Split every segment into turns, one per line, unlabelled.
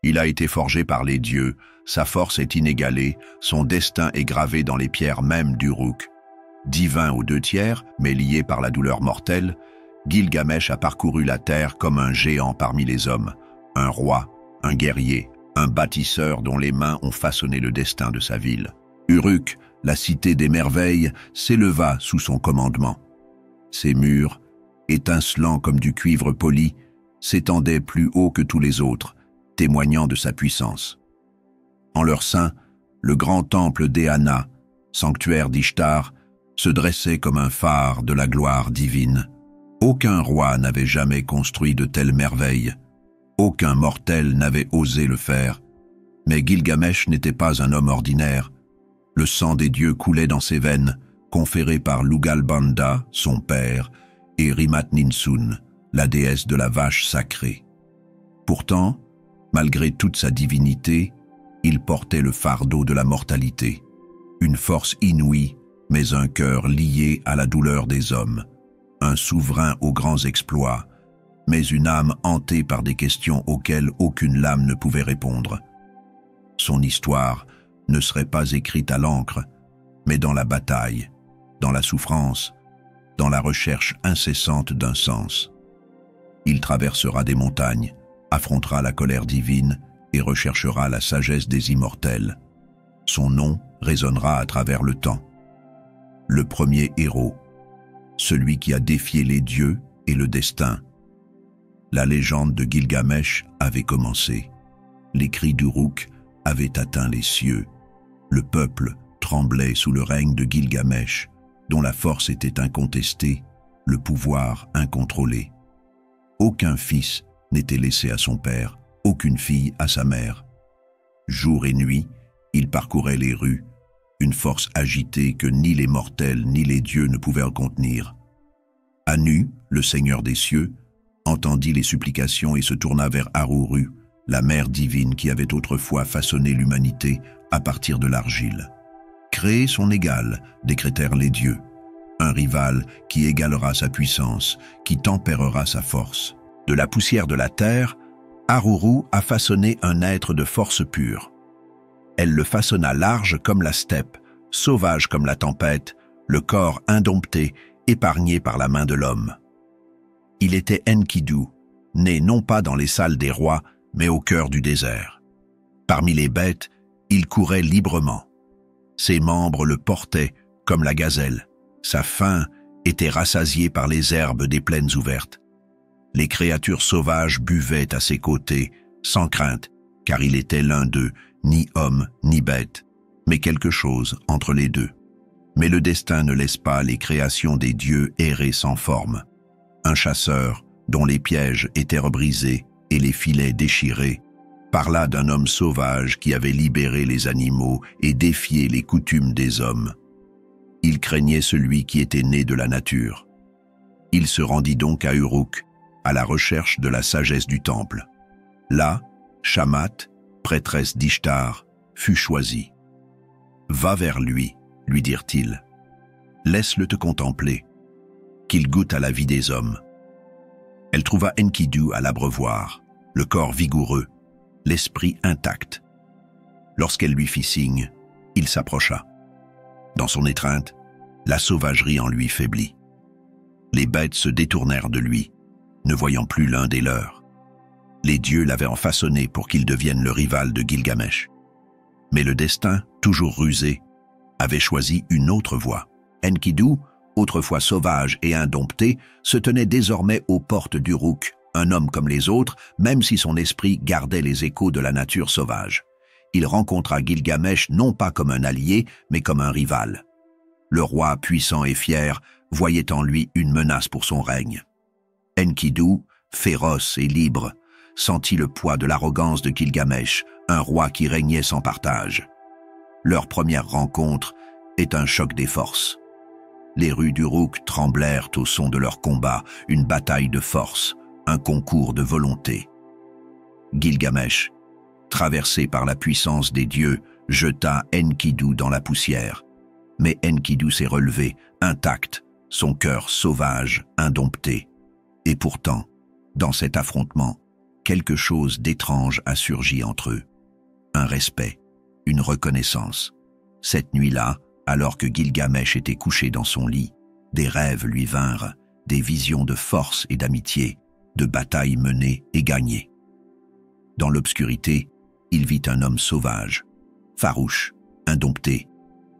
Il a été forgé par les dieux, sa force est inégalée, son destin est gravé dans les pierres mêmes d'Uruk. Divin aux 2/3, mais lié par la douleur mortelle, Gilgamesh a parcouru la terre comme un géant parmi les hommes, un roi, un guerrier, un bâtisseur dont les mains ont façonné le destin de sa ville. Uruk, la cité des merveilles, s'éleva sous son commandement. Ses murs, étincelants comme du cuivre poli, s'étendaient plus haut que tous les autres, témoignant de sa puissance. En leur sein, le grand temple d'Eanna, sanctuaire d'Ishtar, se dressait comme un phare de la gloire divine. Aucun roi n'avait jamais construit de telles merveilles. Aucun mortel n'avait osé le faire. Mais Gilgamesh n'était pas un homme ordinaire. Le sang des dieux coulait dans ses veines, conféré par Lugalbanda, son père, et Rimat-Ninsun, la déesse de la vache sacrée. Pourtant, malgré toute sa divinité, il portait le fardeau de la mortalité, une force inouïe, mais un cœur lié à la douleur des hommes, un souverain aux grands exploits, mais une âme hantée par des questions auxquelles aucune lame ne pouvait répondre. Son histoire ne serait pas écrite à l'encre, mais dans la bataille, dans la souffrance, dans la recherche incessante d'un sens. Il traversera des montagnes, affrontera la colère divine et recherchera la sagesse des immortels. Son nom résonnera à travers le temps. Le premier héros, celui qui a défié les dieux et le destin. La légende de Gilgamesh avait commencé. Les cris d'Uruk avaient atteint les cieux. Le peuple tremblait sous le règne de Gilgamesh, dont la force était incontestée, le pouvoir incontrôlé. Aucun fils n'était laissé à son père, aucune fille à sa mère. Jour et nuit, il parcourait les rues, une force agitée que ni les mortels ni les dieux ne pouvaient contenir. Anu, le seigneur des cieux, entendit les supplications et se tourna vers Aruru, la mère divine qui avait autrefois façonné l'humanité à partir de l'argile. Créer son égal, décrétèrent les dieux, un rival qui égalera sa puissance, qui tempérera sa force. De la poussière de la terre, Aruru a façonné un être de force pure. Elle le façonna large comme la steppe, sauvage comme la tempête, le corps indompté, épargné par la main de l'homme. Il était Enkidu, né non pas dans les salles des rois, mais au cœur du désert. Parmi les bêtes, il courait librement. Ses membres le portaient comme la gazelle. Sa faim était rassasiée par les herbes des plaines ouvertes. Les créatures sauvages buvaient à ses côtés, sans crainte, car il était l'un d'eux, ni homme ni bête, mais quelque chose entre les deux. Mais le destin ne laisse pas les créations des dieux errer sans forme. Un chasseur, dont les pièges étaient brisés et les filets déchirés, parla d'un homme sauvage qui avait libéré les animaux et défié les coutumes des hommes. Il craignait celui qui était né de la nature. Il se rendit donc à Uruk, à la recherche de la sagesse du temple. Là, Shamat, prêtresse d'Ishtar, fut choisie. « Va vers lui, lui dirent-ils. Laisse-le te contempler, qu'il goûte à la vie des hommes. » Elle trouva Enkidu à l'abreuvoir, le corps vigoureux, l'esprit intact. Lorsqu'elle lui fit signe, il s'approcha. Dans son étreinte, la sauvagerie en lui faiblit. Les bêtes se détournèrent de lui, ne voyant plus l'un des leurs. Les dieux l'avaient façonné pour qu'il devienne le rival de Gilgamesh. Mais le destin, toujours rusé, avait choisi une autre voie. Enkidu, autrefois sauvage et indompté, se tenait désormais aux portes d'Uruk, un homme comme les autres, même si son esprit gardait les échos de la nature sauvage. Il rencontra Gilgamesh non pas comme un allié, mais comme un rival. Le roi puissant et fier voyait en lui une menace pour son règne. Enkidu, féroce et libre, sentit le poids de l'arrogance de Gilgamesh, un roi qui régnait sans partage. Leur première rencontre est un choc des forces. Les rues d'Uruk tremblèrent au son de leur combat, une bataille de force, un concours de volonté. Gilgamesh, traversé par la puissance des dieux, jeta Enkidu dans la poussière. Mais Enkidu s'est relevé, intact, son cœur sauvage, indompté. Et pourtant, dans cet affrontement, quelque chose d'étrange a surgi entre eux. Un respect, une reconnaissance. Cette nuit-là, alors que Gilgamesh était couché dans son lit, des rêves lui vinrent, des visions de force et d'amitié, de batailles menées et gagnées. Dans l'obscurité, il vit un homme sauvage, farouche, indompté,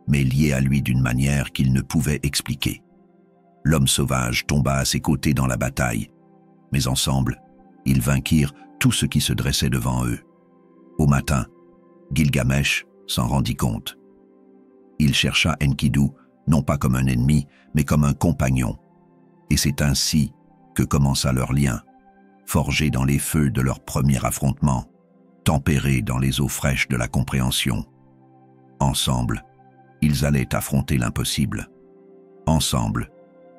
mais lié à lui d'une manière qu'il ne pouvait expliquer. L'homme sauvage tomba à ses côtés dans la bataille, mais ensemble, ils vainquirent tout ce qui se dressait devant eux. Au matin, Gilgamesh s'en rendit compte. Il chercha Enkidu, non pas comme un ennemi, mais comme un compagnon. Et c'est ainsi que commença leur lien, forgé dans les feux de leur premier affrontement, tempéré dans les eaux fraîches de la compréhension. Ensemble, ils allaient affronter l'impossible. Ensemble,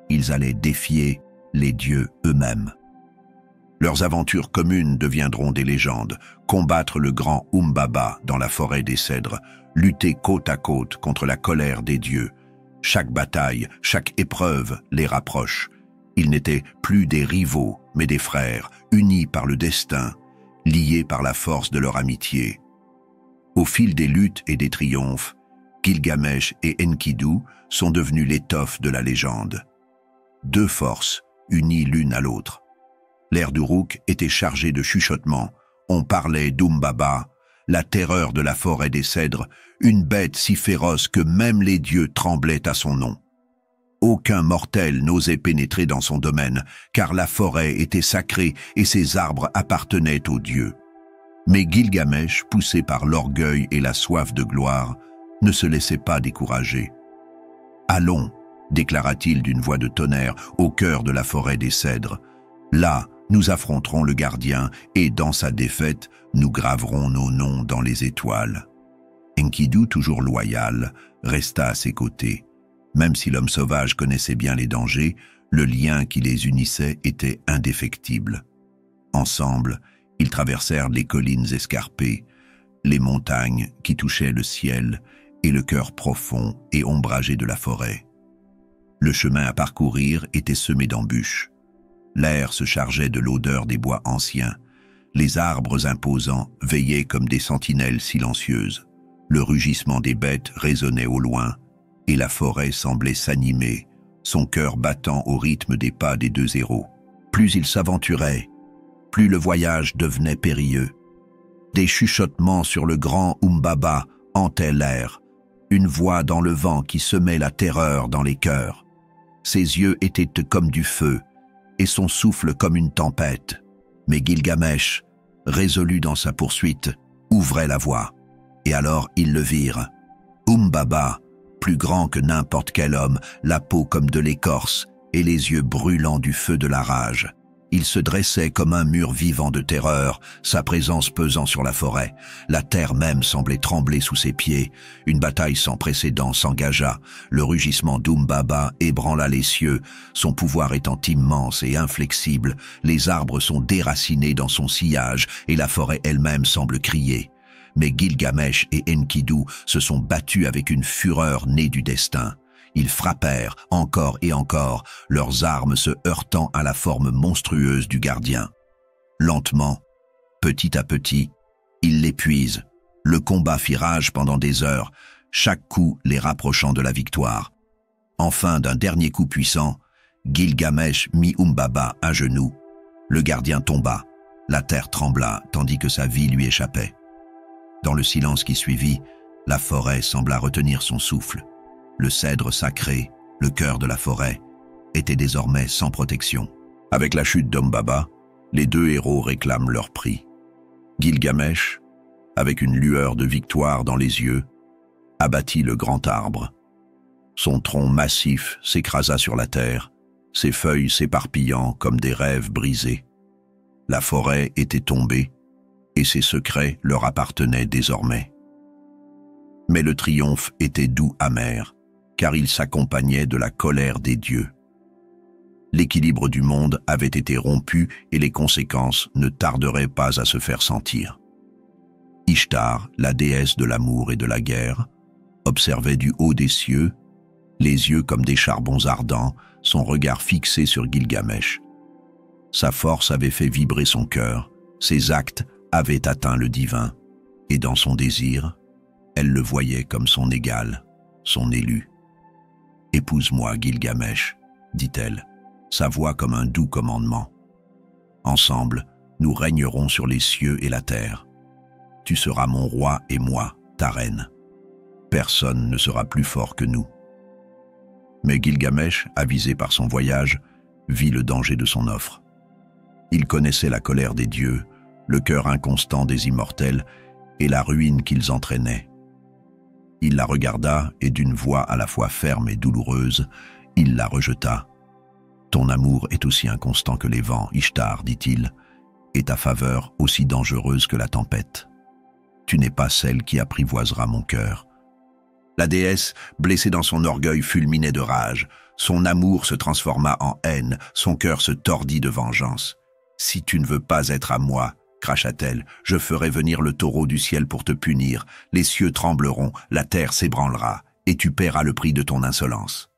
ils allaient défier les dieux eux-mêmes. Leurs aventures communes deviendront des légendes, combattre le grand Umbaba dans la forêt des cèdres, lutter côte à côte contre la colère des dieux. Chaque bataille, chaque épreuve les rapproche. Ils n'étaient plus des rivaux, mais des frères, unis par le destin, liés par la force de leur amitié. Au fil des luttes et des triomphes, Gilgamesh et Enkidu sont devenus l'étoffe de la légende. Deux forces, unies l'une à l'autre. L'air d'Uruk était chargé de chuchotements. On parlait d'Umbaba, la terreur de la forêt des cèdres, une bête si féroce que même les dieux tremblaient à son nom. Aucun mortel n'osait pénétrer dans son domaine, car la forêt était sacrée et ses arbres appartenaient aux dieux. Mais Gilgamesh, poussé par l'orgueil et la soif de gloire, ne se laissait pas décourager. « Allons !» déclara-t-il d'une voix de tonnerre au cœur de la forêt des cèdres. « Là, nous affronterons le gardien et dans sa défaite, nous graverons nos noms dans les étoiles. » Enkidu, toujours loyal, resta à ses côtés. Même si l'homme sauvage connaissait bien les dangers, le lien qui les unissait était indéfectible. Ensemble, ils traversèrent les collines escarpées, les montagnes qui touchaient le ciel et le cœur profond et ombragé de la forêt. Le chemin à parcourir était semé d'embûches. L'air se chargeait de l'odeur des bois anciens. Les arbres imposants veillaient comme des sentinelles silencieuses. Le rugissement des bêtes résonnait au loin, et la forêt semblait s'animer, son cœur battant au rythme des pas des deux héros. Plus ils s'aventuraient, plus le voyage devenait périlleux. Des chuchotements sur le grand Umbaba hantaient l'air, une voix dans le vent qui semait la terreur dans les cœurs. Ses yeux étaient comme du feu, et son souffle comme une tempête. Mais Gilgamesh, résolu dans sa poursuite, ouvrait la voie. Et alors ils le virent. Umbaba, plus grand que n'importe quel homme, la peau comme de l'écorce et les yeux brûlants du feu de la rage. Il se dressait comme un mur vivant de terreur, sa présence pesant sur la forêt. La terre même semblait trembler sous ses pieds. Une bataille sans précédent s'engagea. Le rugissement d'Umbaba ébranla les cieux, son pouvoir étant immense et inflexible. Les arbres sont déracinés dans son sillage et la forêt elle-même semble crier. Mais Gilgamesh et Enkidu se sont battus avec une fureur née du destin. Ils frappèrent encore et encore, leurs armes se heurtant à la forme monstrueuse du gardien. Lentement, petit à petit, ils l'épuisent. Le combat fit rage pendant des heures, chaque coup les rapprochant de la victoire. Enfin, d'un dernier coup puissant, Gilgamesh mit Umbaba à genoux. Le gardien tomba, la terre trembla tandis que sa vie lui échappait. Dans le silence qui suivit, la forêt sembla retenir son souffle. Le cèdre sacré, le cœur de la forêt, était désormais sans protection. Avec la chute d'Umbaba, les deux héros réclament leur prix. Gilgamesh, avec une lueur de victoire dans les yeux, abattit le grand arbre. Son tronc massif s'écrasa sur la terre, ses feuilles s'éparpillant comme des rêves brisés. La forêt était tombée, et ses secrets leur appartenaient désormais. Mais le triomphe était doux amer, car il s'accompagnait de la colère des dieux. L'équilibre du monde avait été rompu et les conséquences ne tarderaient pas à se faire sentir. Ishtar, la déesse de l'amour et de la guerre, observait du haut des cieux, les yeux comme des charbons ardents, son regard fixé sur Gilgamesh. Sa force avait fait vibrer son cœur, Ses actes avaient atteint le divin, et dans son désir, elle le voyait comme son égal, son élu. « Épouse-moi, Gilgamesh, dit-elle, sa voix comme un doux commandement. Ensemble, nous régnerons sur les cieux et la terre. Tu seras mon roi et moi, ta reine. Personne ne sera plus fort que nous. » Mais Gilgamesh, avisé par son voyage, vit le danger de son offre. Il connaissait la colère des dieux, le cœur inconstant des immortels et la ruine qu'ils entraînaient. Il la regarda et d'une voix à la fois ferme et douloureuse, il la rejeta. « Ton amour est aussi inconstant que les vents, Ishtar, dit-il, et ta faveur aussi dangereuse que la tempête. Tu n'es pas celle qui apprivoisera mon cœur. » La déesse, blessée dans son orgueil, fulminait de rage. Son amour se transforma en haine, son cœur se tordit de vengeance. « Si tu ne veux pas être à moi, cracha-t-elle, je ferai venir le taureau du ciel pour te punir. Les cieux trembleront, la terre s'ébranlera, et tu paieras le prix de ton insolence. »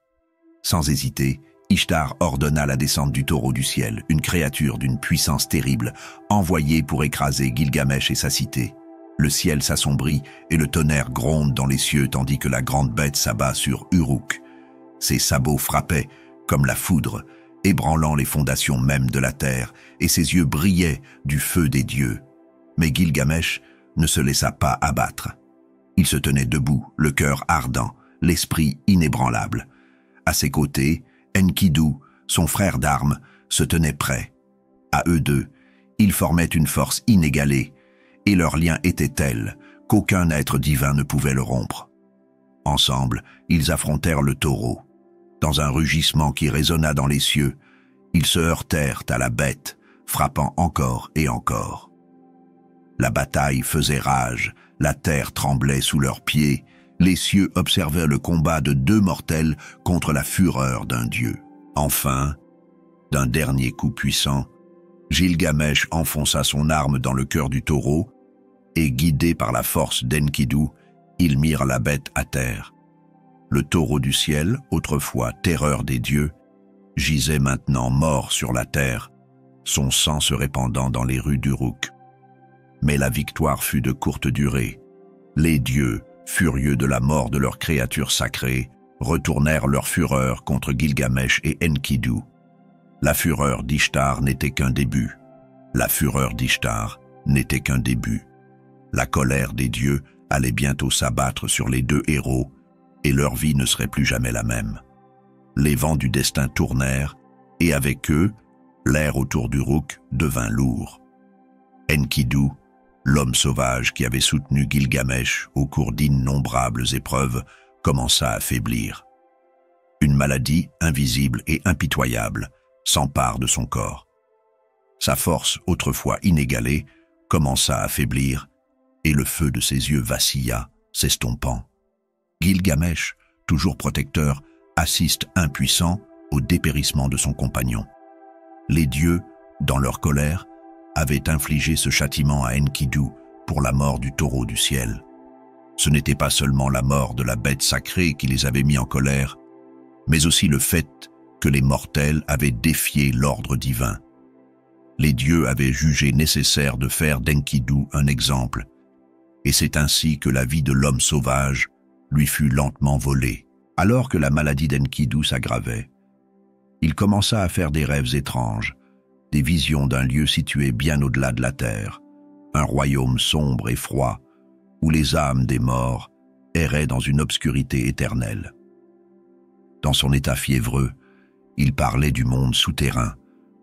Sans hésiter, Ishtar ordonna la descente du taureau du ciel, une créature d'une puissance terrible, envoyée pour écraser Gilgamesh et sa cité. Le ciel s'assombrit et le tonnerre gronde dans les cieux tandis que la grande bête s'abat sur Uruk. Ses sabots frappaient comme la foudre, ébranlant les fondations mêmes de la terre, et ses yeux brillaient du feu des dieux. Mais Gilgamesh ne se laissa pas abattre. Il se tenait debout, le cœur ardent, l'esprit inébranlable. À ses côtés, Enkidu, son frère d'armes, se tenait prêt. À eux deux, ils formaient une force inégalée, et leur lien était tel qu'aucun être divin ne pouvait le rompre. Ensemble, ils affrontèrent le taureau. Dans un rugissement qui résonna dans les cieux, ils se heurtèrent à la bête, frappant encore et encore. La bataille faisait rage, la terre tremblait sous leurs pieds, les cieux observaient le combat de deux mortels contre la fureur d'un dieu. Enfin, d'un dernier coup puissant, Gilgamesh enfonça son arme dans le cœur du taureau et, guidé par la force d'Enkidu, ils mirent la bête à terre. Le taureau du ciel, autrefois terreur des dieux, gisait maintenant mort sur la terre, son sang se répandant dans les rues d'Uruk. Mais la victoire fut de courte durée. Les dieux, furieux de la mort de leur créature sacrée, retournèrent leur fureur contre Gilgamesh et Enkidu. La fureur d'Ishtar n'était qu'un début. La fureur d'Ishtar n'était qu'un début. La colère des dieux allait bientôt s'abattre sur les deux héros, et leur vie ne serait plus jamais la même. Les vents du destin tournèrent, et avec eux, l'air autour d'Uruk devint lourd. Enkidu, l'homme sauvage qui avait soutenu Gilgamesh au cours d'innombrables épreuves, commença à faiblir. Une maladie invisible et impitoyable s'empare de son corps. Sa force, autrefois inégalée, commença à faiblir, et le feu de ses yeux vacilla, s'estompant. Gilgamesh, toujours protecteur, assiste impuissant au dépérissement de son compagnon. Les dieux, dans leur colère, avaient infligé ce châtiment à Enkidu pour la mort du taureau du ciel. Ce n'était pas seulement la mort de la bête sacrée qui les avait mis en colère, mais aussi le fait que les mortels avaient défié l'ordre divin. Les dieux avaient jugé nécessaire de faire d'Enkidu un exemple, et c'est ainsi que la vie de l'homme sauvage lui fut lentement volée. Alors que la maladie d'Enkidu s'aggravait, il commença à faire des rêves étranges, des visions d'un lieu situé bien au-delà de la terre, un royaume sombre et froid, où les âmes des morts erraient dans une obscurité éternelle. Dans son état fiévreux, il parlait du monde souterrain,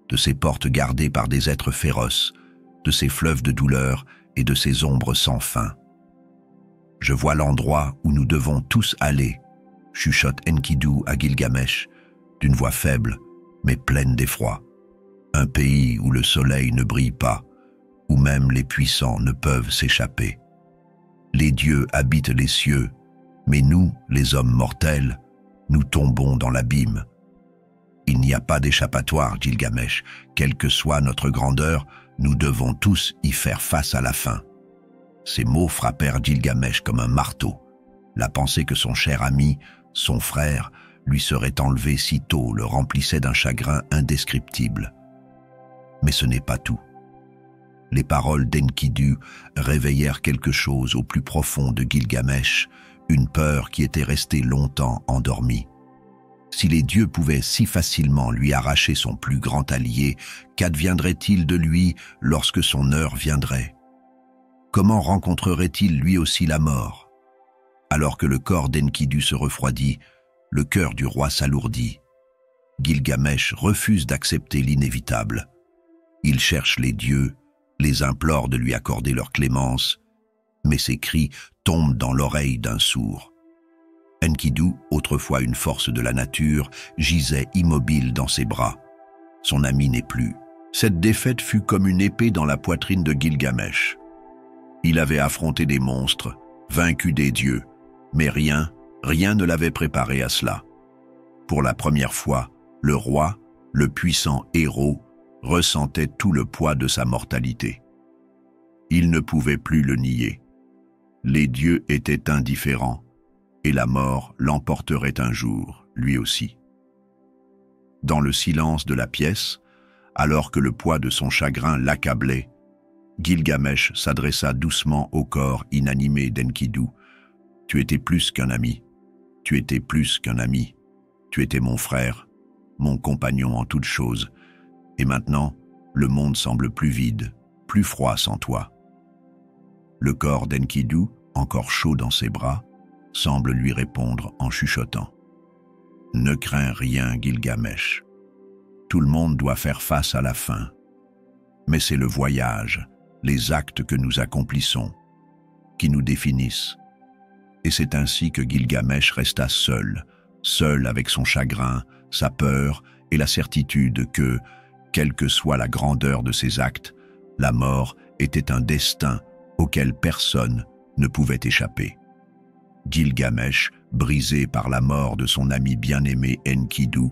de ses portes gardées par des êtres féroces, de ses fleuves de douleur et de ses ombres sans fin. « Je vois l'endroit où nous devons tous aller », chuchote Enkidu à Gilgamesh, d'une voix faible, mais pleine d'effroi. « Un pays où le soleil ne brille pas, où même les puissants ne peuvent s'échapper. Les dieux habitent les cieux, mais nous, les hommes mortels, nous tombons dans l'abîme. Il n'y a pas d'échappatoire, Gilgamesh. Quelle que soit notre grandeur, nous devons tous y faire face à la fin. » Ces mots frappèrent Gilgamesh comme un marteau. La pensée que son cher ami, son frère, lui serait enlevé si tôt le remplissait d'un chagrin indescriptible. Mais ce n'est pas tout. Les paroles d'Enkidu réveillèrent quelque chose au plus profond de Gilgamesh, une peur qui était restée longtemps endormie. Si les dieux pouvaient si facilement lui arracher son plus grand allié, qu'adviendrait-il de lui lorsque son heure viendrait? Comment rencontrerait-il lui aussi la mort? Alors que le corps d'Enkidu se refroidit, le cœur du roi s'alourdit. Gilgamesh refuse d'accepter l'inévitable. Il cherche les dieux, les implore de lui accorder leur clémence, mais ses cris tombent dans l'oreille d'un sourd. Enkidu, autrefois une force de la nature, gisait immobile dans ses bras. Son ami n'est plus. Cette défaite fut comme une épée dans la poitrine de Gilgamesh. Il avait affronté des monstres, vaincu des dieux, mais rien ne l'avait préparé à cela. Pour la première fois, le roi, le puissant héros, ressentait tout le poids de sa mortalité. Il ne pouvait plus le nier. Les dieux étaient indifférents, et la mort l'emporterait un jour, lui aussi. Dans le silence de la pièce, alors que le poids de son chagrin l'accablait, Gilgamesh s'adressa doucement au corps inanimé d'Enkidu. « Tu étais plus qu'un ami. Tu étais plus qu'un ami. Tu étais mon frère, mon compagnon en toutes choses. Et maintenant, le monde semble plus vide, plus froid sans toi. » Le corps d'Enkidu, encore chaud dans ses bras, semble lui répondre en chuchotant. « Ne crains rien, Gilgamesh. Tout le monde doit faire face à la fin. Mais c'est le voyage, les actes que nous accomplissons, qui nous définissent. » Et c'est ainsi que Gilgamesh resta seul avec son chagrin, sa peur et la certitude que, quelle que soit la grandeur de ses actes, la mort était un destin auquel personne ne pouvait échapper. Gilgamesh, brisé par la mort de son ami bien-aimé Enkidu,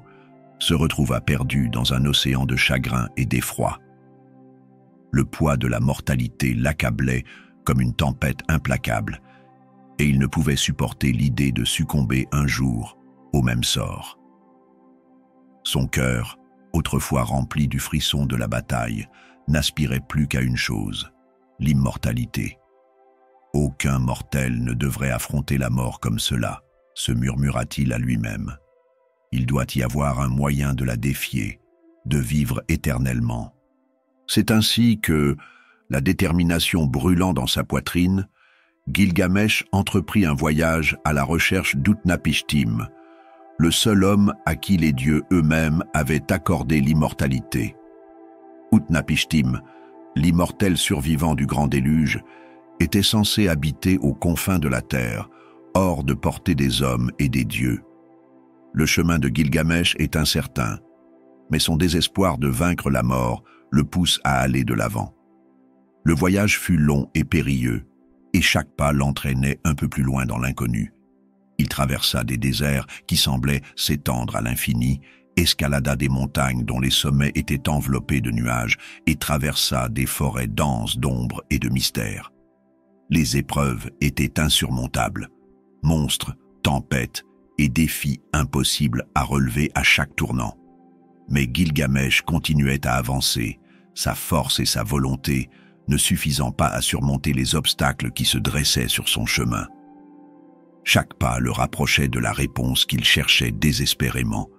se retrouva perdu dans un océan de chagrin et d'effroi. Le poids de la mortalité l'accablait comme une tempête implacable, et il ne pouvait supporter l'idée de succomber un jour au même sort. Son cœur, autrefois rempli du frisson de la bataille, n'aspirait plus qu'à une chose, l'immortalité. Aucun mortel ne devrait affronter la mort comme cela, se murmura-t-il à lui-même. Il doit y avoir un moyen de la défier, de vivre éternellement. C'est ainsi que, la détermination brûlant dans sa poitrine, Gilgamesh entreprit un voyage à la recherche d'Utnapishtim, le seul homme à qui les dieux eux-mêmes avaient accordé l'immortalité. Utnapishtim, l'immortel survivant du grand déluge, était censé habiter aux confins de la terre, hors de portée des hommes et des dieux. Le chemin de Gilgamesh est incertain, mais son désespoir de vaincre la mort le pousse à aller de l'avant. Le voyage fut long et périlleux, et chaque pas l'entraînait un peu plus loin dans l'inconnu. Il traversa des déserts qui semblaient s'étendre à l'infini, escalada des montagnes dont les sommets étaient enveloppés de nuages et traversa des forêts denses d'ombre et de mystère. Les épreuves étaient insurmontables, monstres, tempêtes et défis impossibles à relever à chaque tournant. Mais Gilgamesh continuait à avancer, sa force et sa volonté ne suffisant pas à surmonter les obstacles qui se dressaient sur son chemin. Chaque pas le rapprochait de la réponse qu'il cherchait désespérément.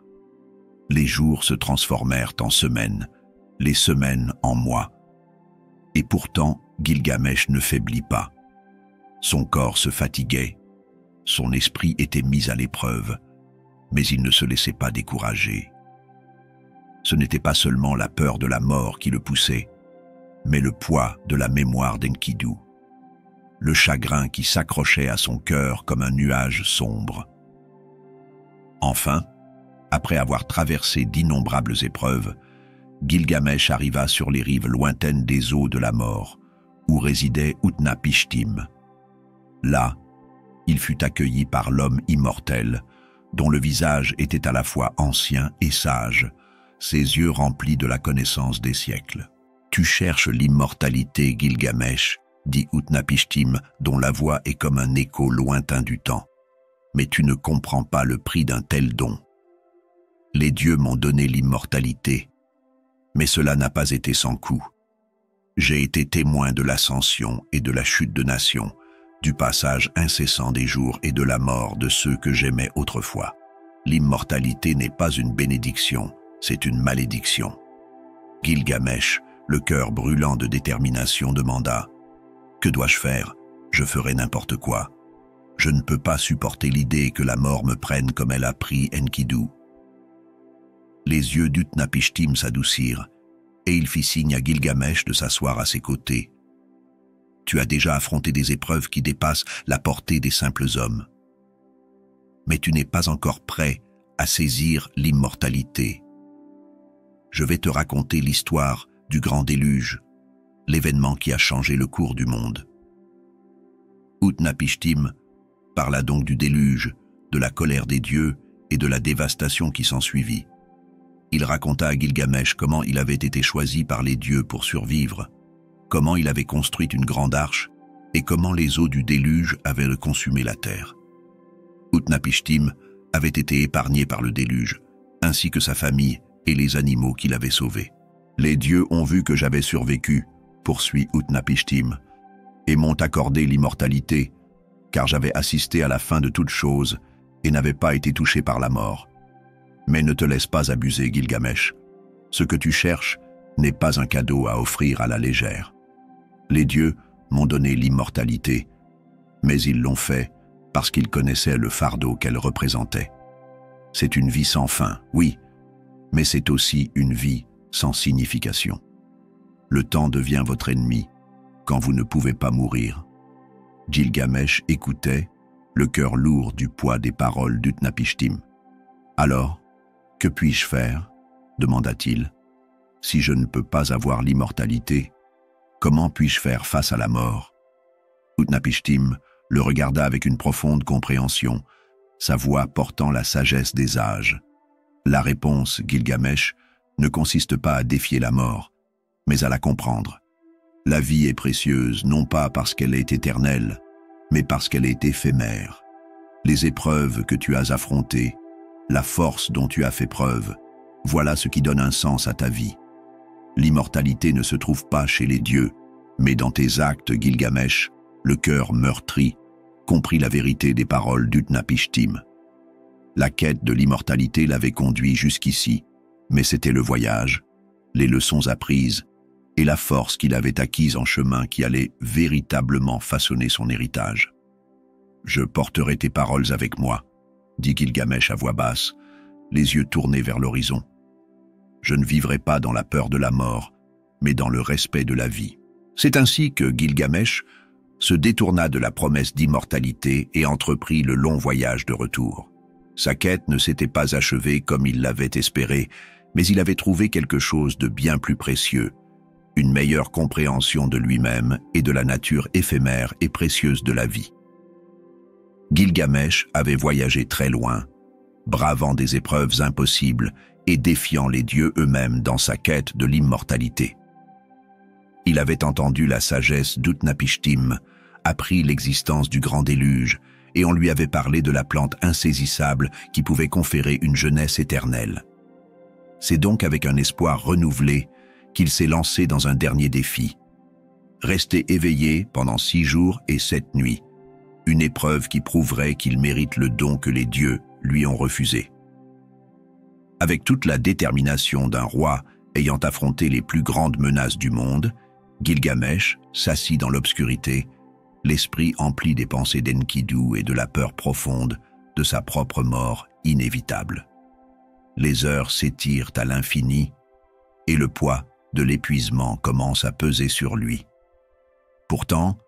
Les jours se transformèrent en semaines, les semaines en mois. Et pourtant, Gilgamesh ne faiblit pas. Son corps se fatiguait, son esprit était mis à l'épreuve, mais il ne se laissait pas décourager. Ce n'était pas seulement la peur de la mort qui le poussait, mais le poids de la mémoire d'Enkidu, le chagrin qui s'accrochait à son cœur comme un nuage sombre. Enfin, après avoir traversé d'innombrables épreuves, Gilgamesh arriva sur les rives lointaines des eaux de la mort, où résidait Utnapishtim. Là, il fut accueilli par l'homme immortel, dont le visage était à la fois ancien et sage, ses yeux remplis de la connaissance des siècles. « Tu cherches l'immortalité, Gilgamesh, dit Utnapishtim, dont la voix est comme un écho lointain du temps. Mais tu ne comprends pas le prix d'un tel don. Les dieux m'ont donné l'immortalité, mais cela n'a pas été sans coût. J'ai été témoin de l'ascension et de la chute de nations, du passage incessant des jours et de la mort de ceux que j'aimais autrefois. L'immortalité n'est pas une bénédiction, c'est une malédiction. Gilgamesh, le cœur brûlant de détermination, demanda « Que dois-je faire? Je ferai n'importe quoi. Je ne peux pas supporter l'idée que la mort me prenne comme elle a pris Enkidu. » Les yeux d'Utnapishtim s'adoucirent, et il fit signe à Gilgamesh de s'asseoir à ses côtés. « Tu as déjà affronté des épreuves qui dépassent la portée des simples hommes. Mais tu n'es pas encore prêt à saisir l'immortalité. Je vais te raconter l'histoire du grand déluge, l'événement qui a changé le cours du monde. » Utnapishtim parla donc du déluge, de la colère des dieux et de la dévastation qui s'ensuivit. Il raconta à Gilgamesh comment il avait été choisi par les dieux pour survivre, comment il avait construit une grande arche et comment les eaux du déluge avaient consumé la terre. Utnapishtim avait été épargné par le déluge, ainsi que sa famille et les animaux qu'il avait sauvés. « Les dieux ont vu que j'avais survécu, poursuit Utnapishtim, et m'ont accordé l'immortalité, car j'avais assisté à la fin de toute chose et n'avais pas été touché par la mort. Mais ne te laisse pas abuser, Gilgamesh. Ce que tu cherches n'est pas un cadeau à offrir à la légère. Les dieux m'ont donné l'immortalité, mais ils l'ont fait parce qu'ils connaissaient le fardeau qu'elle représentait. C'est une vie sans fin, oui, mais c'est aussi une vie sans signification. Le temps devient votre ennemi quand vous ne pouvez pas mourir. » Gilgamesh écoutait, le cœur lourd du poids des paroles d'Utnapishtim. « Alors, que puis-je faire ?» demanda-t-il. « Si je ne peux pas avoir l'immortalité, comment puis-je faire face à la mort ?» Utnapishtim le regarda avec une profonde compréhension, sa voix portant la sagesse des âges. La réponse, Gilgamesh, ne consiste pas à défier la mort, mais à la comprendre. La vie est précieuse, non pas parce qu'elle est éternelle, mais parce qu'elle est éphémère. Les épreuves que tu as affrontées, la force dont tu as fait preuve, voilà ce qui donne un sens à ta vie. L'immortalité ne se trouve pas chez les dieux, mais dans tes actes, Gilgamesh, le cœur meurtri, comprit la vérité des paroles d'Utnapishtim. La quête de l'immortalité l'avait conduit jusqu'ici, mais c'était le voyage, les leçons apprises et la force qu'il avait acquise en chemin qui allait véritablement façonner son héritage. « Je porterai tes paroles avec moi, » dit Gilgamesh à voix basse, les yeux tournés vers l'horizon. « Je ne vivrai pas dans la peur de la mort, mais dans le respect de la vie. » C'est ainsi que Gilgamesh se détourna de la promesse d'immortalité et entreprit le long voyage de retour. Sa quête ne s'était pas achevée comme il l'avait espéré, mais il avait trouvé quelque chose de bien plus précieux, une meilleure compréhension de lui-même et de la nature éphémère et précieuse de la vie. Gilgamesh avait voyagé très loin, bravant des épreuves impossibles et défiant les dieux eux-mêmes dans sa quête de l'immortalité. Il avait entendu la sagesse d'Utnapishtim, appris l'existence du grand déluge, et on lui avait parlé de la plante insaisissable qui pouvait conférer une jeunesse éternelle. C'est donc avec un espoir renouvelé qu'il s'est lancé dans un dernier défi. Rester éveillé pendant 6 jours et 7 nuits, une épreuve qui prouverait qu'il mérite le don que les dieux lui ont refusé. Avec toute la détermination d'un roi ayant affronté les plus grandes menaces du monde, Gilgamesh s'assit dans l'obscurité, l'esprit empli des pensées d'Enkidu et de la peur profonde de sa propre mort inévitable. Les heures s'étirent à l'infini et le poids de l'épuisement commence à peser sur lui. Pourtant,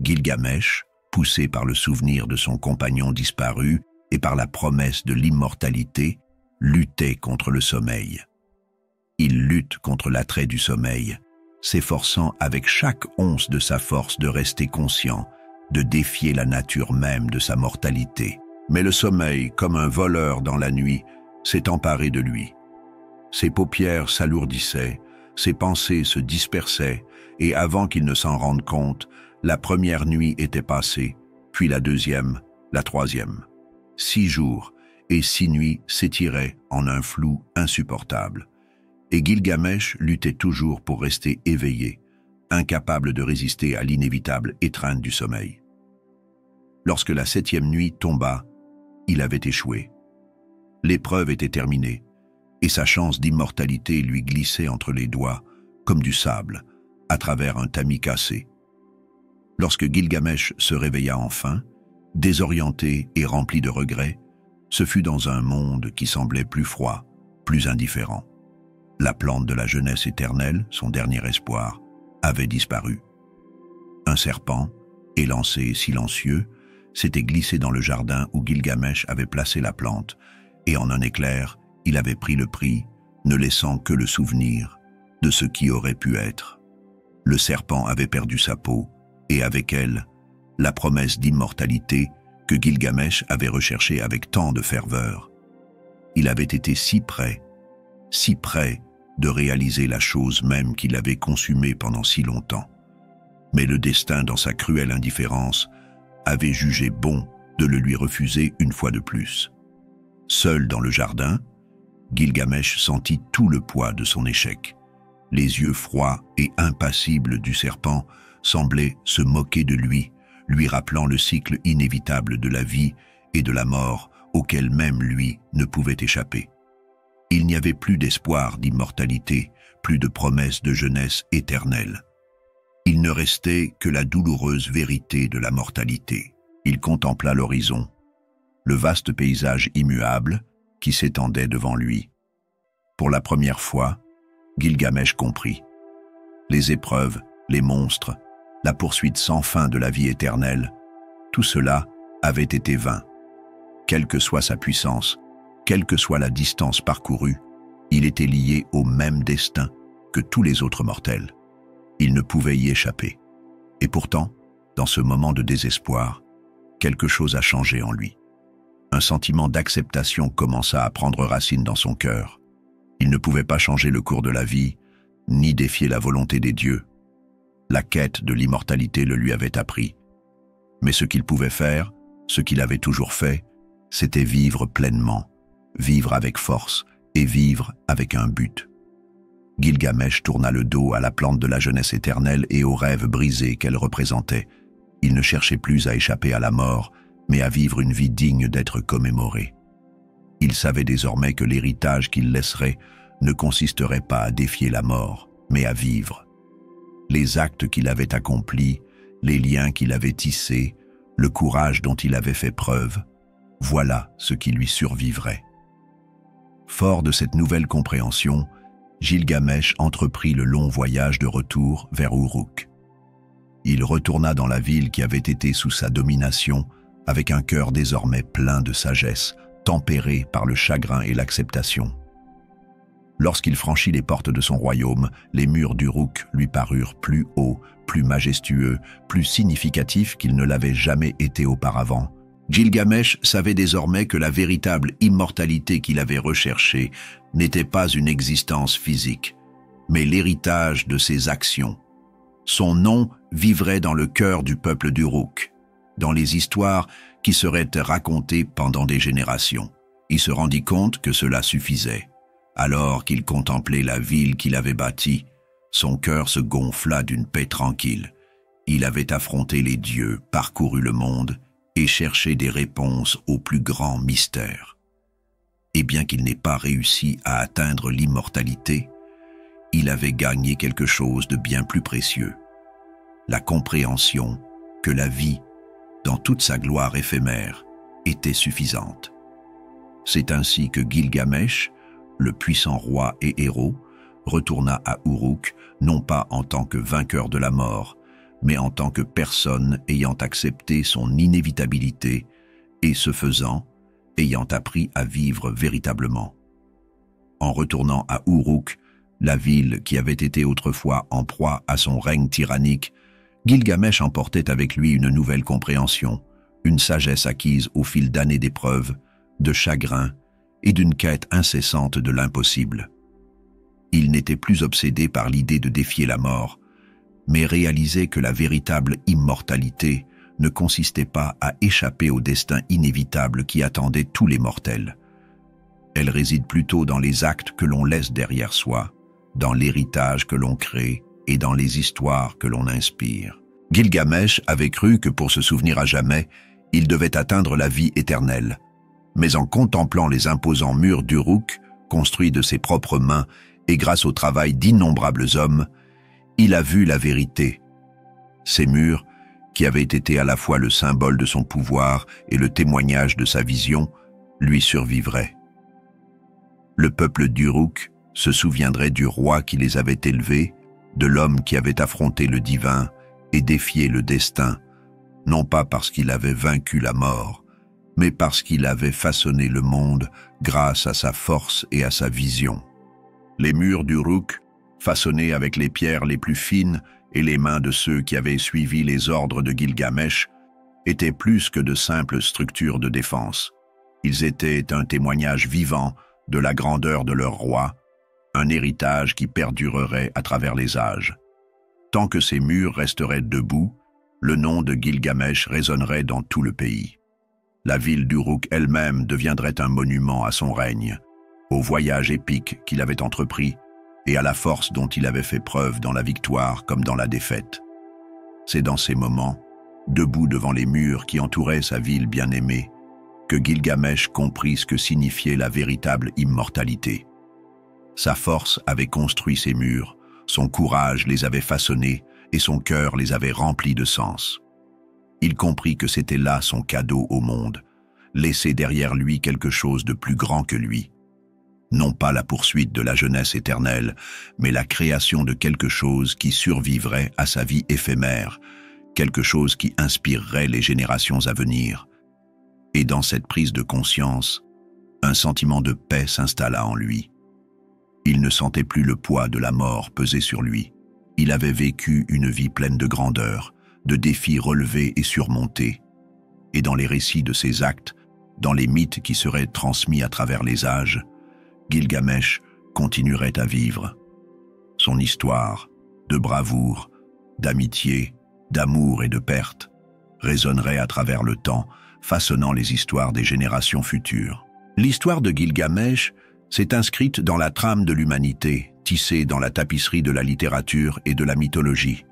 Gilgamesh, poussé par le souvenir de son compagnon disparu et par la promesse de l'immortalité, luttait contre le sommeil. Il lutte contre l'attrait du sommeil, s'efforçant avec chaque once de sa force de rester conscient, de défier la nature même de sa mortalité. Mais le sommeil, comme un voleur dans la nuit, s'est emparé de lui. Ses paupières s'alourdissaient, ses pensées se dispersaient, et avant qu'il ne s'en rende compte, la première nuit était passée, puis la deuxième, la troisième. 6 jours et 6 nuits s'étiraient en un flou insupportable. Et Gilgamesh luttait toujours pour rester éveillé, incapable de résister à l'inévitable étreinte du sommeil. Lorsque la 7e nuit tomba, il avait échoué. L'épreuve était terminée, et sa chance d'immortalité lui glissait entre les doigts, comme du sable, à travers un tamis cassé. Lorsque Gilgamesh se réveilla enfin, désorienté et rempli de regrets, ce fut dans un monde qui semblait plus froid, plus indifférent. La plante de la jeunesse éternelle, son dernier espoir, avait disparu. Un serpent, élancé et silencieux, s'était glissé dans le jardin où Gilgamesh avait placé la plante, et en un éclair, il avait pris le prix, ne laissant que le souvenir de ce qui aurait pu être. Le serpent avait perdu sa peau, et avec elle, la promesse d'immortalité que Gilgamesh avait recherchée avec tant de ferveur. Il avait été si près de réaliser la chose même qu'il avait consumée pendant si longtemps. Mais le destin, dans sa cruelle indifférence, avait jugé bon de le lui refuser une fois de plus. Seul dans le jardin, Gilgamesh sentit tout le poids de son échec. Les yeux froids et impassibles du serpent semblaient se moquer de lui rappelant le cycle inévitable de la vie et de la mort auquel même lui ne pouvait échapper. Il n'y avait plus d'espoir d'immortalité, plus de promesse de jeunesse éternelle. Il ne restait que la douloureuse vérité de la mortalité. Il contempla l'horizon, le vaste paysage immuable qui s'étendait devant lui. Pour la première fois, Gilgamesh comprit. Les épreuves, les monstres, la poursuite sans fin de la vie éternelle, tout cela avait été vain. Quelle que soit sa puissance, quelle que soit la distance parcourue, il était lié au même destin que tous les autres mortels. Il ne pouvait y échapper. Et pourtant, dans ce moment de désespoir, quelque chose a changé en lui. Un sentiment d'acceptation commença à prendre racine dans son cœur. Il ne pouvait pas changer le cours de la vie, ni défier la volonté des dieux. La quête de l'immortalité le lui avait appris. Mais ce qu'il pouvait faire, ce qu'il avait toujours fait, c'était vivre pleinement, vivre avec force et vivre avec un but. Gilgamesh tourna le dos à la plante de la jeunesse éternelle et aux rêves brisés qu'elle représentait. Il ne cherchait plus à échapper à la mort, mais à vivre une vie digne d'être commémorée. Il savait désormais que l'héritage qu'il laisserait ne consisterait pas à défier la mort, mais à vivre. Les actes qu'il avait accomplis, les liens qu'il avait tissés, le courage dont il avait fait preuve, voilà ce qui lui survivrait. Fort de cette nouvelle compréhension, Gilgamesh entreprit le long voyage de retour vers Uruk. Il retourna dans la ville qui avait été sous sa domination avec un cœur désormais plein de sagesse, tempéré par le chagrin et l'acceptation. Lorsqu'il franchit les portes de son royaume, les murs d'Uruk lui parurent plus hauts, plus majestueux, plus significatifs qu'ils ne l'avaient jamais été auparavant. Gilgamesh savait désormais que la véritable immortalité qu'il avait recherchée n'était pas une existence physique, mais l'héritage de ses actions. Son nom vivrait dans le cœur du peuple d'Uruk, dans les histoires qui seraient racontées pendant des générations. Il se rendit compte que cela suffisait. Alors qu'il contemplait la ville qu'il avait bâtie, son cœur se gonfla d'une paix tranquille. Il avait affronté les dieux, parcouru le monde et cherché des réponses aux plus grands mystères. Et bien qu'il n'ait pas réussi à atteindre l'immortalité, il avait gagné quelque chose de bien plus précieux, la compréhension que la vie, dans toute sa gloire éphémère, était suffisante. C'est ainsi que Gilgamesh, le puissant roi et héros, retourna à Uruk, non pas en tant que vainqueur de la mort, mais en tant que personne ayant accepté son inévitabilité et, ce faisant, ayant appris à vivre véritablement. En retournant à Uruk, la ville qui avait été autrefois en proie à son règne tyrannique, Gilgamesh emportait avec lui une nouvelle compréhension, une sagesse acquise au fil d'années d'épreuves, de chagrins et d'une quête incessante de l'impossible. Il n'était plus obsédé par l'idée de défier la mort, mais réalisait que la véritable immortalité ne consistait pas à échapper au destin inévitable qui attendait tous les mortels. Elle réside plutôt dans les actes que l'on laisse derrière soi, dans l'héritage que l'on crée et dans les histoires que l'on inspire. Gilgamesh avait cru que pour se souvenir à jamais, il devait atteindre la vie éternelle. Mais en contemplant les imposants murs d'Uruk, construits de ses propres mains et grâce au travail d'innombrables hommes, il a vu la vérité. Ces murs, qui avaient été à la fois le symbole de son pouvoir et le témoignage de sa vision, lui survivraient. Le peuple d'Uruk se souviendrait du roi qui les avait élevés, de l'homme qui avait affronté le divin et défié le destin, non pas parce qu'il avait vaincu la mort, mais parce qu'il avait façonné le monde grâce à sa force et à sa vision. Les murs d'Uruk, façonnés avec les pierres les plus fines et les mains de ceux qui avaient suivi les ordres de Gilgamesh, étaient plus que de simples structures de défense. Ils étaient un témoignage vivant de la grandeur de leur roi, un héritage qui perdurerait à travers les âges. Tant que ces murs resteraient debout, le nom de Gilgamesh résonnerait dans tout le pays. La ville d'Uruk elle-même deviendrait un monument à son règne, au voyage épique qu'il avait entrepris et à la force dont il avait fait preuve dans la victoire comme dans la défaite. C'est dans ces moments, debout devant les murs qui entouraient sa ville bien-aimée, que Gilgamesh comprit ce que signifiait la véritable immortalité. Sa force avait construit ces murs, son courage les avait façonnés et son cœur les avait remplis de sens. Il comprit que c'était là son cadeau au monde, laisser derrière lui quelque chose de plus grand que lui. Non pas la poursuite de la jeunesse éternelle, mais la création de quelque chose qui survivrait à sa vie éphémère, quelque chose qui inspirerait les générations à venir. Et dans cette prise de conscience, un sentiment de paix s'installa en lui. Il ne sentait plus le poids de la mort peser sur lui. Il avait vécu une vie pleine de grandeur, de défis relevés et surmontés. Et dans les récits de ses actes, dans les mythes qui seraient transmis à travers les âges, Gilgamesh continuerait à vivre. Son histoire, de bravoure, d'amitié, d'amour et de perte, résonnerait à travers le temps, façonnant les histoires des générations futures. L'histoire de Gilgamesh s'est inscrite dans la trame de l'humanité, tissée dans la tapisserie de la littérature et de la mythologie.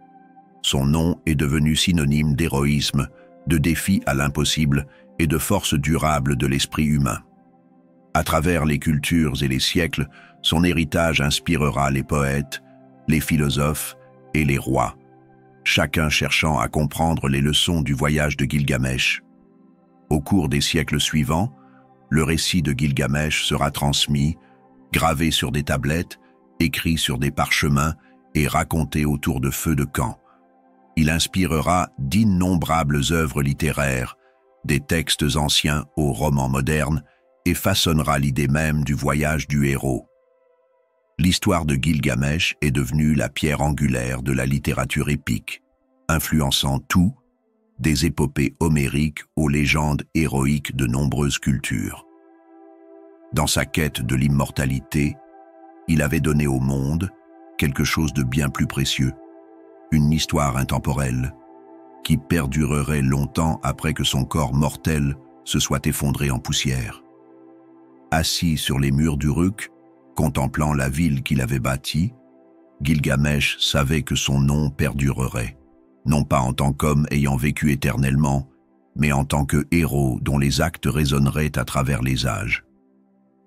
Son nom est devenu synonyme d'héroïsme, de défi à l'impossible et de force durable de l'esprit humain. À travers les cultures et les siècles, son héritage inspirera les poètes, les philosophes et les rois, chacun cherchant à comprendre les leçons du voyage de Gilgamesh. Au cours des siècles suivants, le récit de Gilgamesh sera transmis, gravé sur des tablettes, écrit sur des parchemins et raconté autour de feux de camp. Il inspirera d'innombrables œuvres littéraires, des textes anciens aux romans modernes, et façonnera l'idée même du voyage du héros. L'histoire de Gilgamesh est devenue la pierre angulaire de la littérature épique, influençant tout, des épopées homériques aux légendes héroïques de nombreuses cultures. Dans sa quête de l'immortalité, il avait donné au monde quelque chose de bien plus précieux, une histoire intemporelle, qui perdurerait longtemps après que son corps mortel se soit effondré en poussière. Assis sur les murs d'Uruk, contemplant la ville qu'il avait bâtie, Gilgamesh savait que son nom perdurerait, non pas en tant qu'homme ayant vécu éternellement, mais en tant que héros dont les actes résonneraient à travers les âges.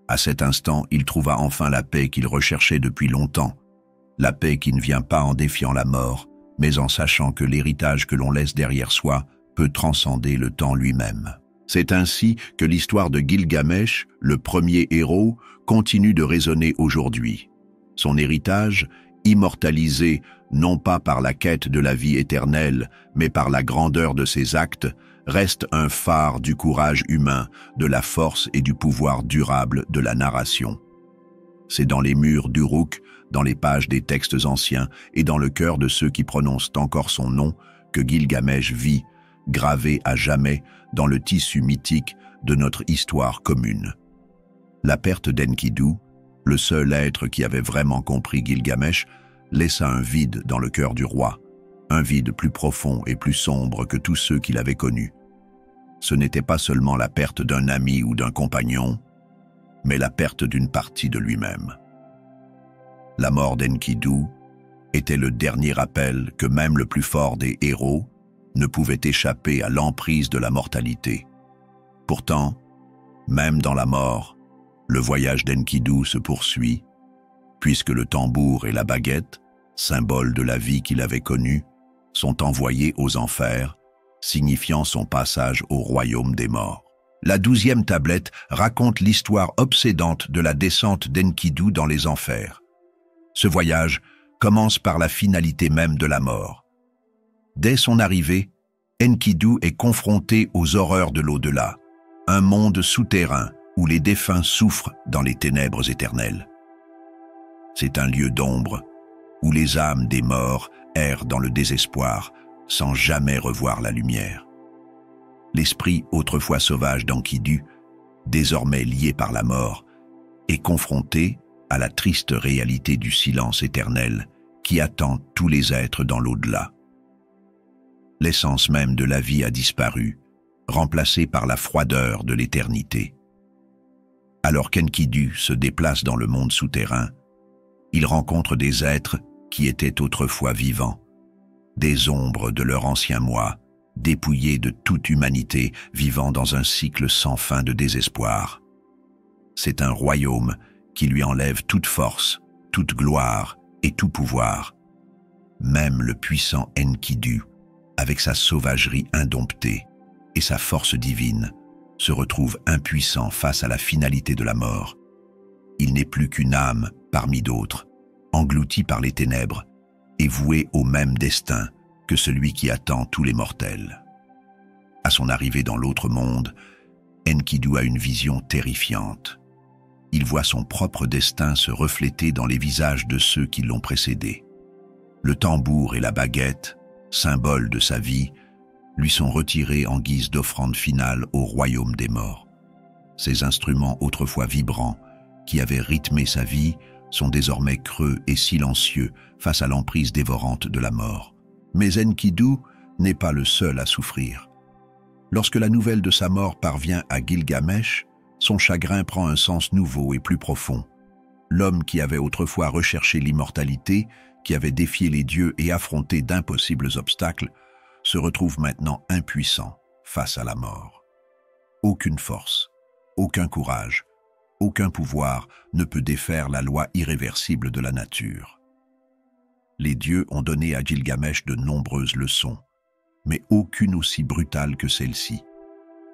À cet instant, il trouva enfin la paix qu'il recherchait depuis longtemps, la paix qui ne vient pas en défiant la mort, mais en sachant que l'héritage que l'on laisse derrière soi peut transcender le temps lui-même. C'est ainsi que l'histoire de Gilgamesh, le premier héros, continue de résonner aujourd'hui. Son héritage, immortalisé non pas par la quête de la vie éternelle, mais par la grandeur de ses actes, reste un phare du courage humain, de la force et du pouvoir durable de la narration. C'est dans les murs d'Uruk, dans les pages des textes anciens et dans le cœur de ceux qui prononcent encore son nom que Gilgamesh vit, gravé à jamais dans le tissu mythique de notre histoire commune. La perte d'Enkidu, le seul être qui avait vraiment compris Gilgamesh, laissa un vide dans le cœur du roi, un vide plus profond et plus sombre que tous ceux qu'il avait connus. Ce n'était pas seulement la perte d'un ami ou d'un compagnon, mais la perte d'une partie de lui-même. La mort d'Enkidu, était le dernier rappel que même le plus fort des héros ne pouvait échapper à l'emprise de la mortalité. Pourtant, même dans la mort, le voyage d'Enkidu se poursuit, puisque le tambour et la baguette, symboles de la vie qu'il avait connue, sont envoyés aux enfers, signifiant son passage au royaume des morts. La 12e tablette raconte l'histoire obsédante de la descente d'Enkidu dans les enfers. Ce voyage commence par la finalité même de la mort. Dès son arrivée, Enkidu est confronté aux horreurs de l'au-delà, un monde souterrain où les défunts souffrent dans les ténèbres éternelles. C'est un lieu d'ombre où les âmes des morts errent dans le désespoir sans jamais revoir la lumière. L'esprit autrefois sauvage d'Enkidu, désormais lié par la mort, est confronté à la triste réalité du silence éternel qui attend tous les êtres dans l'au-delà. L'essence même de la vie a disparu, remplacée par la froideur de l'éternité. Alors qu'Enkidu se déplace dans le monde souterrain, il rencontre des êtres qui étaient autrefois vivants, des ombres de leur ancien moi, dépouillés de toute humanité, vivant dans un cycle sans fin de désespoir. C'est un royaume qui lui enlève toute force, toute gloire et tout pouvoir. Même le puissant Enkidu, avec sa sauvagerie indomptée et sa force divine, se retrouve impuissant face à la finalité de la mort. Il n'est plus qu'une âme parmi d'autres, engloutie par les ténèbres et vouée au même destin que celui qui attend tous les mortels. À son arrivée dans l'autre monde, Enkidu a une vision terrifiante. Il voit son propre destin se refléter dans les visages de ceux qui l'ont précédé. Le tambour et la baguette, symboles de sa vie, lui sont retirés en guise d'offrande finale au royaume des morts. Ces instruments autrefois vibrants, qui avaient rythmé sa vie, sont désormais creux et silencieux face à l'emprise dévorante de la mort. Mais Enkidu n'est pas le seul à souffrir. Lorsque la nouvelle de sa mort parvient à Gilgamesh, son chagrin prend un sens nouveau et plus profond. L'homme qui avait autrefois recherché l'immortalité, qui avait défié les dieux et affronté d'impossibles obstacles, se retrouve maintenant impuissant face à la mort. Aucune force, aucun courage, aucun pouvoir ne peut défaire la loi irréversible de la nature. Les dieux ont donné à Gilgamesh de nombreuses leçons, mais aucune aussi brutale que celle-ci.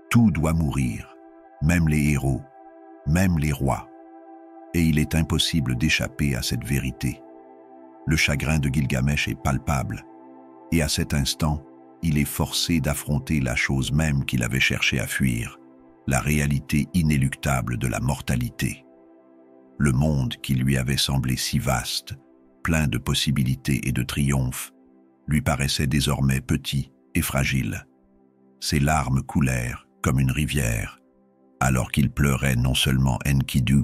Tout doit mourir, même les héros, même les rois, et il est impossible d'échapper à cette vérité. Le chagrin de Gilgamesh est palpable, et à cet instant, il est forcé d'affronter la chose même qu'il avait cherché à fuir, la réalité inéluctable de la mortalité. Le monde qui lui avait semblé si vaste, plein de possibilités et de triomphes, lui paraissait désormais petit et fragile. Ses larmes coulèrent comme une rivière, alors qu'il pleurait non seulement Enkidu,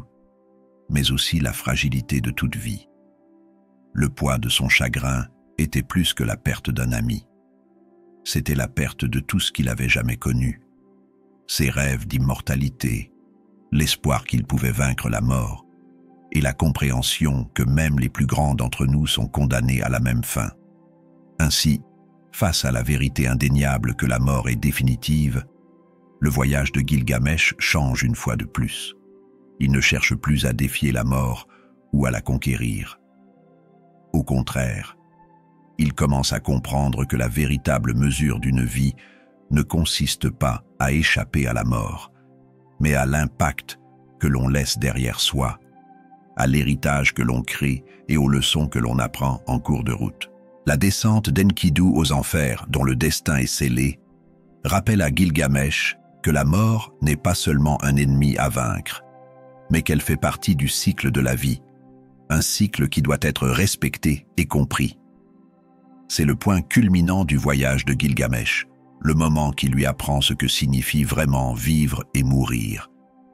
mais aussi la fragilité de toute vie. Le poids de son chagrin était plus que la perte d'un ami. C'était la perte de tout ce qu'il avait jamais connu. Ses rêves d'immortalité, l'espoir qu'il pouvait vaincre la mort, et la compréhension que même les plus grands d'entre nous sont condamnés à la même fin. Ainsi, face à la vérité indéniable que la mort est définitive, le voyage de Gilgamesh change une fois de plus. Il ne cherche plus à défier la mort ou à la conquérir. Au contraire, il commence à comprendre que la véritable mesure d'une vie ne consiste pas à échapper à la mort, mais à l'impact que l'on laisse derrière soi, à l'héritage que l'on crée et aux leçons que l'on apprend en cours de route. La descente d'Enkidu aux enfers, dont le destin est scellé, rappelle à Gilgamesh que la mort n'est pas seulement un ennemi à vaincre, mais qu'elle fait partie du cycle de la vie, un cycle qui doit être respecté et compris. C'est le point culminant du voyage de Gilgamesh, le moment qui lui apprend ce que signifie vraiment vivre et mourir.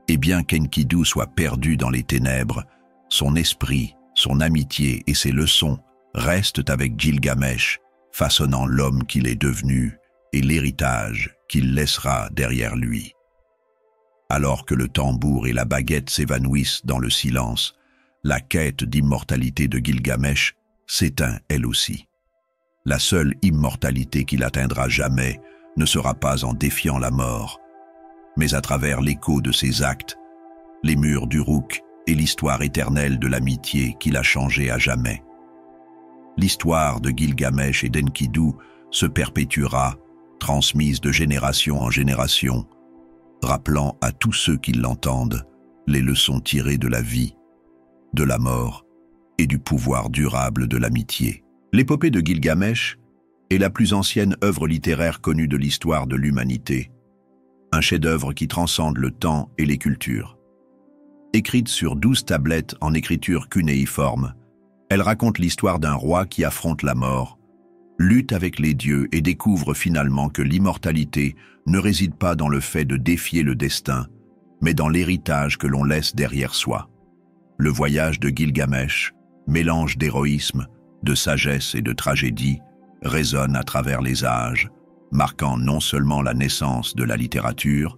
Et bien qu'Enkidu soit perdu dans les ténèbres, son esprit, son amitié et ses leçons restent avec Gilgamesh, façonnant l'homme qu'il est devenu et l'héritage qu'il laissera derrière lui. Alors que le tambour et la baguette s'évanouissent dans le silence, la quête d'immortalité de Gilgamesh s'éteint elle aussi. La seule immortalité qu'il atteindra jamais ne sera pas en défiant la mort, mais à travers l'écho de ses actes, les murs d'Uruk et l'histoire éternelle de l'amitié qu'il a changée à jamais. L'histoire de Gilgamesh et d'Enkidu se perpétuera, transmise de génération en génération, rappelant à tous ceux qui l'entendent les leçons tirées de la vie, de la mort et du pouvoir durable de l'amitié. L'épopée de Gilgamesh est la plus ancienne œuvre littéraire connue de l'histoire de l'humanité, un chef-d'œuvre qui transcende le temps et les cultures. Écrite sur 12 tablettes en écriture cunéiforme, elle raconte l'histoire d'un roi qui affronte la mort, lutte avec les dieux et découvre finalement que l'immortalité ne réside pas dans le fait de défier le destin, mais dans l'héritage que l'on laisse derrière soi. Le voyage de Gilgamesh, mélange d'héroïsme, de sagesse et de tragédie, résonne à travers les âges, marquant non seulement la naissance de la littérature,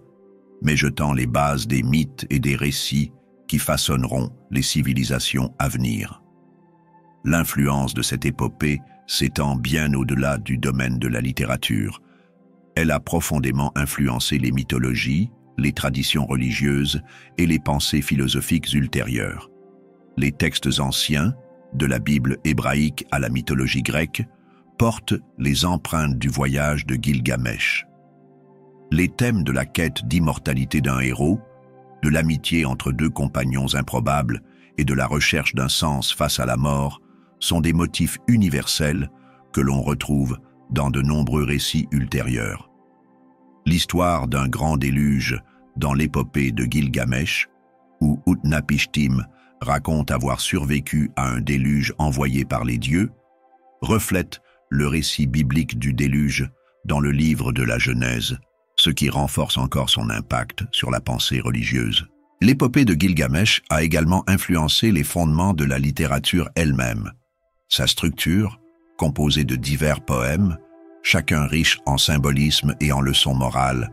mais jetant les bases des mythes et des récits qui façonneront les civilisations à venir. L'influence de cette épopée s'étend bien au-delà du domaine de la littérature. Elle a profondément influencé les mythologies, les traditions religieuses et les pensées philosophiques ultérieures. Les textes anciens, de la Bible hébraïque à la mythologie grecque, portent les empreintes du voyage de Gilgamesh. Les thèmes de la quête d'immortalité d'un héros, de l'amitié entre deux compagnons improbables et de la recherche d'un sens face à la mort sont des motifs universels que l'on retrouve dans de nombreux récits ultérieurs. L'histoire d'un grand déluge dans l'épopée de Gilgamesh, où Utnapishtim raconte avoir survécu à un déluge envoyé par les dieux, reflète le récit biblique du déluge dans le livre de la Genèse, ce qui renforce encore son impact sur la pensée religieuse. L'épopée de Gilgamesh a également influencé les fondements de la littérature elle-même. Sa structure, composée de divers poèmes, chacun riche en symbolisme et en leçons morales,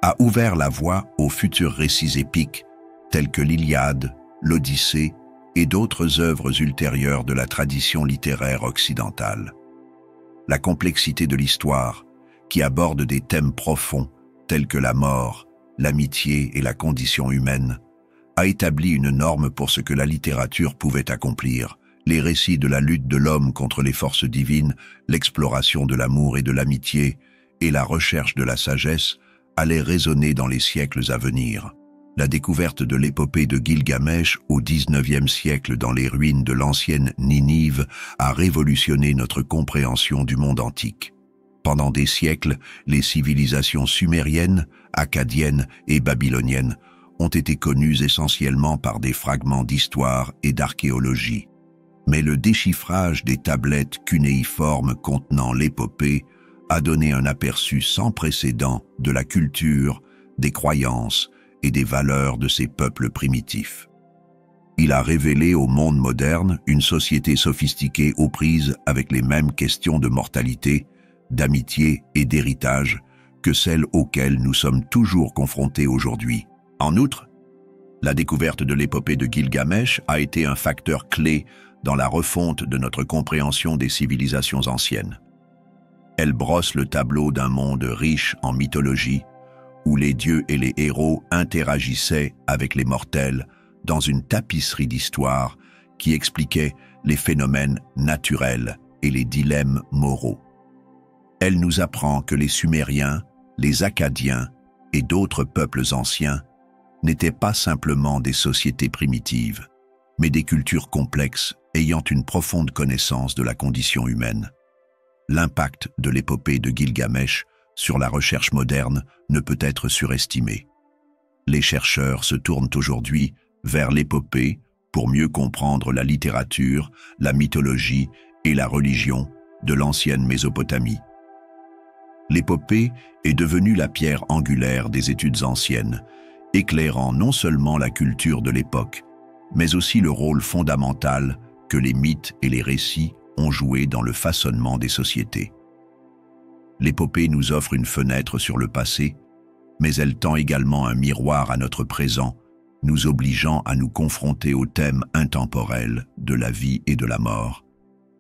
a ouvert la voie aux futurs récits épiques tels que l'Iliade, l'Odyssée et d'autres œuvres ultérieures de la tradition littéraire occidentale. La complexité de l'histoire, qui aborde des thèmes profonds tels que la mort, l'amitié et la condition humaine, a établi une norme pour ce que la littérature pouvait accomplir. Les récits de la lutte de l'homme contre les forces divines, l'exploration de l'amour et de l'amitié, et la recherche de la sagesse allaient résonner dans les siècles à venir. La découverte de l'épopée de Gilgamesh au XIXe siècle dans les ruines de l'ancienne Ninive a révolutionné notre compréhension du monde antique. Pendant des siècles, les civilisations sumériennes, akkadiennes et babyloniennes ont été connues essentiellement par des fragments d'histoire et d'archéologie. Mais le déchiffrage des tablettes cunéiformes contenant l'épopée a donné un aperçu sans précédent de la culture, des croyances et des valeurs de ces peuples primitifs. Il a révélé au monde moderne une société sophistiquée aux prises avec les mêmes questions de mortalité, d'amitié et d'héritage que celles auxquelles nous sommes toujours confrontés aujourd'hui. En outre, la découverte de l'épopée de Gilgamesh a été un facteur clé dans la refonte de notre compréhension des civilisations anciennes. Elle brosse le tableau d'un monde riche en mythologie, où les dieux et les héros interagissaient avec les mortels dans une tapisserie d'histoire qui expliquait les phénomènes naturels et les dilemmes moraux. Elle nous apprend que les Sumériens, les Akkadiens et d'autres peuples anciens n'étaient pas simplement des sociétés primitives, mais des cultures complexes ayant une profonde connaissance de la condition humaine. L'impact de l'épopée de Gilgamesh sur la recherche moderne ne peut être surestimé. Les chercheurs se tournent aujourd'hui vers l'épopée pour mieux comprendre la littérature, la mythologie et la religion de l'ancienne Mésopotamie. L'épopée est devenue la pierre angulaire des études anciennes, éclairant non seulement la culture de l'époque, mais aussi le rôle fondamental que les mythes et les récits ont joué dans le façonnement des sociétés. L'épopée nous offre une fenêtre sur le passé, mais elle tend également un miroir à notre présent, nous obligeant à nous confronter aux thèmes intemporels de la vie et de la mort,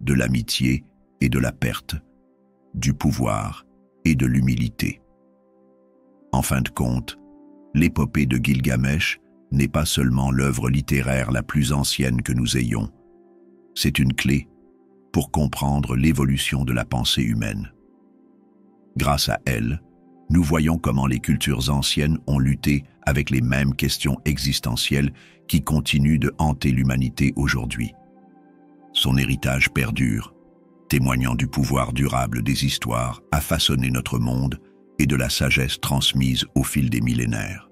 de l'amitié et de la perte, du pouvoir et de l'humilité. En fin de compte, l'épopée de Gilgamesh n'est pas seulement l'œuvre littéraire la plus ancienne que nous ayons, c'est une clé pour comprendre l'évolution de la pensée humaine. Grâce à elle, nous voyons comment les cultures anciennes ont lutté avec les mêmes questions existentielles qui continuent de hanter l'humanité aujourd'hui. Son héritage perdure, témoignant du pouvoir durable des histoires à façonner notre monde et de la sagesse transmise au fil des millénaires.